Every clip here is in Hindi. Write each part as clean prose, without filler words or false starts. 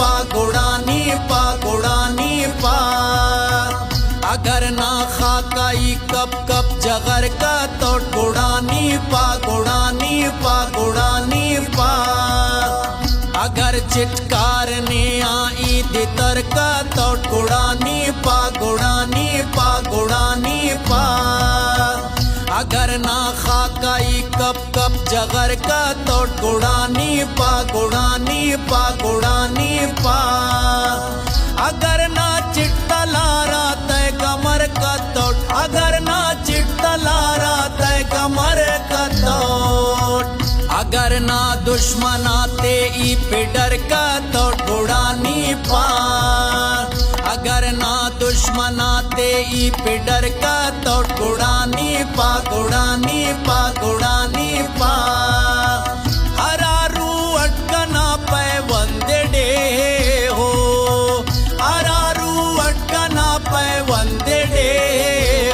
पा गुड़ानी पा गुड़ानी पा। अगर ना खाकाई कप कप जगर का तो गुड़ानी पा गुड़ानी पा गुड़ानी पा। अगर चिटकारने आई दितर का तो गुड़ानी पा गुड़ानी पा गुड़ानी पा। अगर ना खाकाई कप कप जगर का तो गुड़ानी पा गुड़ानी पा गुड़ानी पा। अगर ना चिट्टलारा तय कमर का तो अगर ना चिट्टलारा तय कमर का तो। अगर ना दुश्मनाते ई पिडर का तो गुड़ानी पा। अगर ना दुश्मनाते ई पिडर का तो गुड़ानी पा गुड़ानी पा गुड़ानी पा। हरारू अटकना पे वंदे हो हरारू अटकना पे वंदे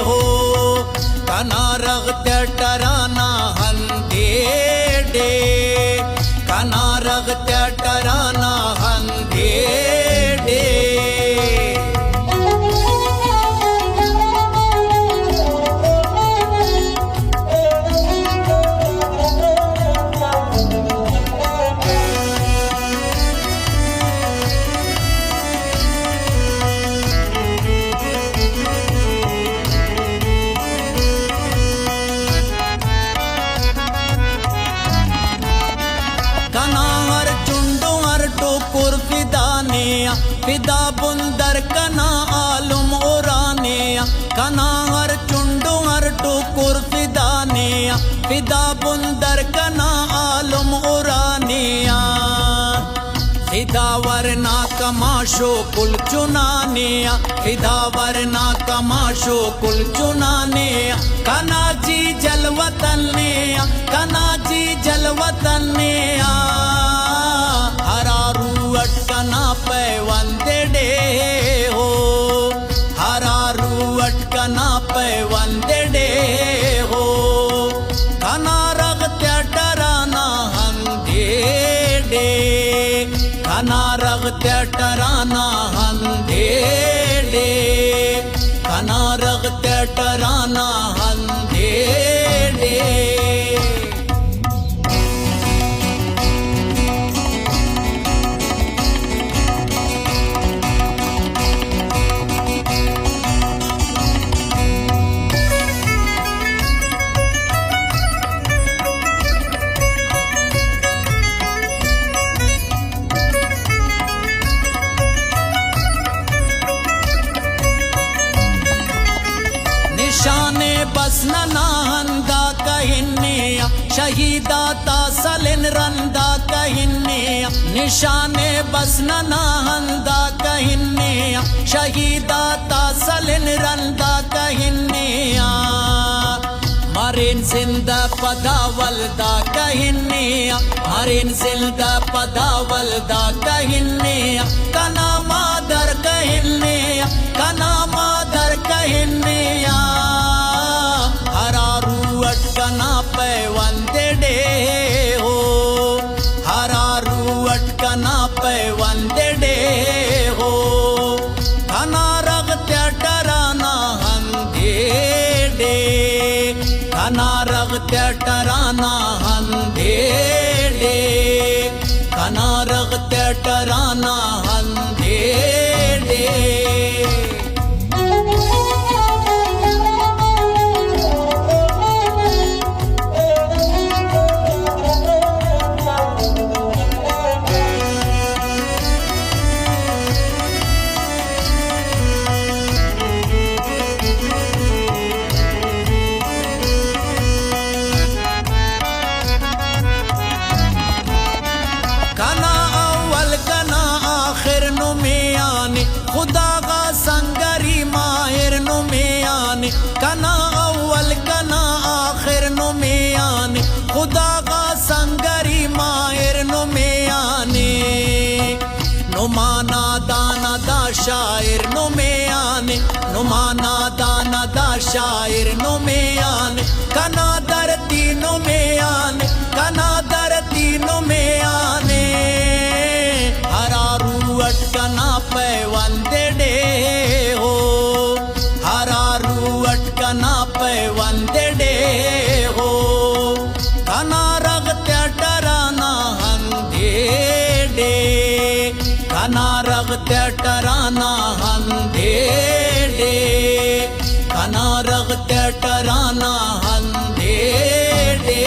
हो। कना रगते टराना हंदे डे कना रगते टराना हंदे डे। फिदा बुंदर कना आलम उराने कना हर चुंडू हर टुकुर फिदाने फिदा बुंदर कना आलम उराने। फिदा वरना कमाशो कुल चुनाने फिदा वरना कमाशो कुल चुनाने। कना जी जलवतन ने कना जी जलवतन ने। हरारू अटकना पे वंदे डे हो हरारू अटकना पे वंदे डे हो। कना रगते टराना हंदे डे कना रगते टराना हंदे डे कना रगते टराना हंदे डे। निशाने बस नाहंदा कहिन्ने शहीदा तासलिन रंदा कहिन्ने। निशाने बस नाहंदा कहिन्ने शहीदा तासलिन रंदा कहिन्ने। मरीन जिंदा पदावलदा कहिन्ने मरीन जिंदा पदावलदा कहिन्ने। कना मादर कहिन्ने कना मादर कहिन्ने। हरारू अटकना पे वंदे डे हो हरारू अटकना पे वंदे डे हो। कना रगते टराना हंदे डे कना रगते टराना हंदे डे कना रगते टराना हंदे डे। खुदा का संगरी माहिर नु में आने कना अव्वल कना आखिर नु में आने। खुदा का संगरी माहिर नु में आने। नुमाना दाना दा शायर नु में आने नुमाना दाना दा शायर नु में आने। कना धरती नु में आने कना धरती नु में आने। हरारू वंदे डे हो हरारू अटकना पे वंदे डे हो कना रगत्या टराना हंदे डे कना रगत्या टराना हंदे डे कना रगत्या टराना हंदे डे